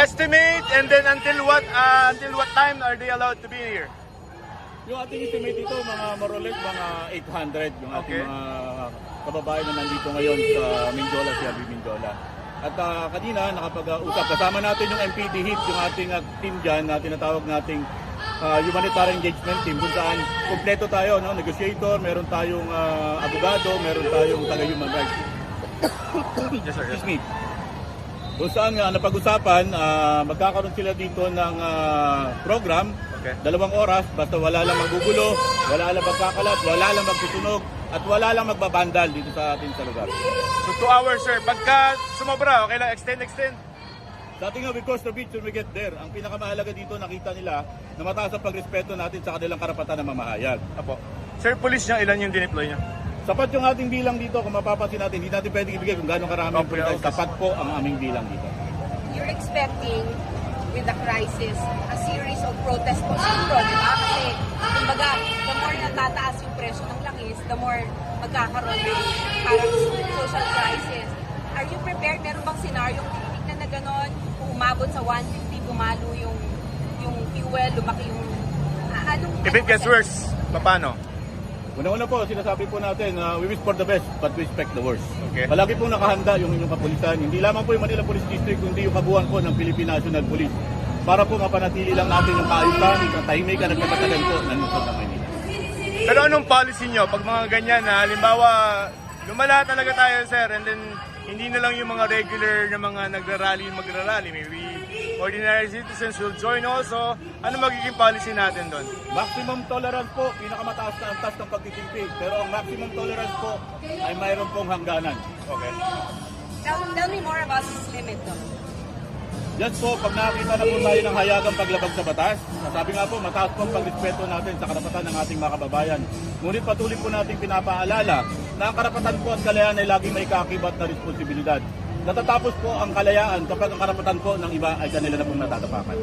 estimate, and then until what time are they allowed to be here? Yung ating estimate dito, mga more or less, mga 800 yung ating mga kababayan na nandito ngayon sa Mindiola, si Abi Mindiola. At kanina nakapag-usap, kasama natin yung MPD HIT, yung ating team dyan na tinatawag nating humanitarian engagement team, kung saan kompleto tayo, no? Negotiator, meron tayong abogado, meron tayong taga-human rights. Yes, sir. Excuse me. Kung saan napag-usapan, magkakaroon sila dito ng program, 2 oras, basta wala lang magugulo, wala lang magkakalat, wala lang magsusunog, at wala lang magbabandal dito sa atin sa lugar. So 2 hours, sir. Pagka sumobra, okay lang, extend. Sa ating we cross the beach when we get there. Ang pinakamahalaga dito, nakita nila na mataas ang pagrespeto natin sa kanilang karapatan na mamahayag. Apo. Sir, police niya, ilan yung dineploy niya? Sapat yung ating bilang dito, kung mapapansin natin, hindi natin pwedeng ibigay kung gano'ng karami ang pulis. Sapat po ang aming bilang dito. You're expecting, with the crisis, a series of protests po siguro, di ba? Kasi, kumbaga, the more natataas yung presyo ng langis, the more magkakaroon ng parang social crisis. Are you prepared? Meron bang scenario titignan na gano'n? Kung umabot sa 150, bumalo yung fuel, lumaki yung... If it gets worse, paano? Una-una po, sinasabi po natin, we wish for the best, but we expect the worst. Okay. Palagi po nakahanda yung inyong kapulisan. Hindi lamang po yung Manila Police District, kundi yung kabuuan po ng Philippine National Police. Para po mapanatili lang natin yung kaayusan, yung katahimikan at katatagan po ng lungsod ng Maynila. Pero anong policy nyo pag mga ganyan na halimbawa lumala talaga tayo, sir, and then hindi na lang yung mga regular na mga magrarally, maybe ordinary citizens will join also. Ano magiging policy natin doon? Maximum tolerance po, pinakamataas na antas ng pagtitimpi. Pero ang maximum tolerance po ay mayroon pong hangganan. Okay. Tell me more about this limit, though. Just po, pag nakakita na po tayo ng hayagang paglabag sa batas, sabi nga po, mataas po ang pagrespeto natin sa karapatan ng ating mga kababayan. Ngunit patuloy po natin pinapaalala na ang karapatan po at kalayaan ay laging may kaakibat na responsibilidad. Natatapos po ang kalayaan kapag ang karapatan po ng iba ay kanila na pong natatapakan.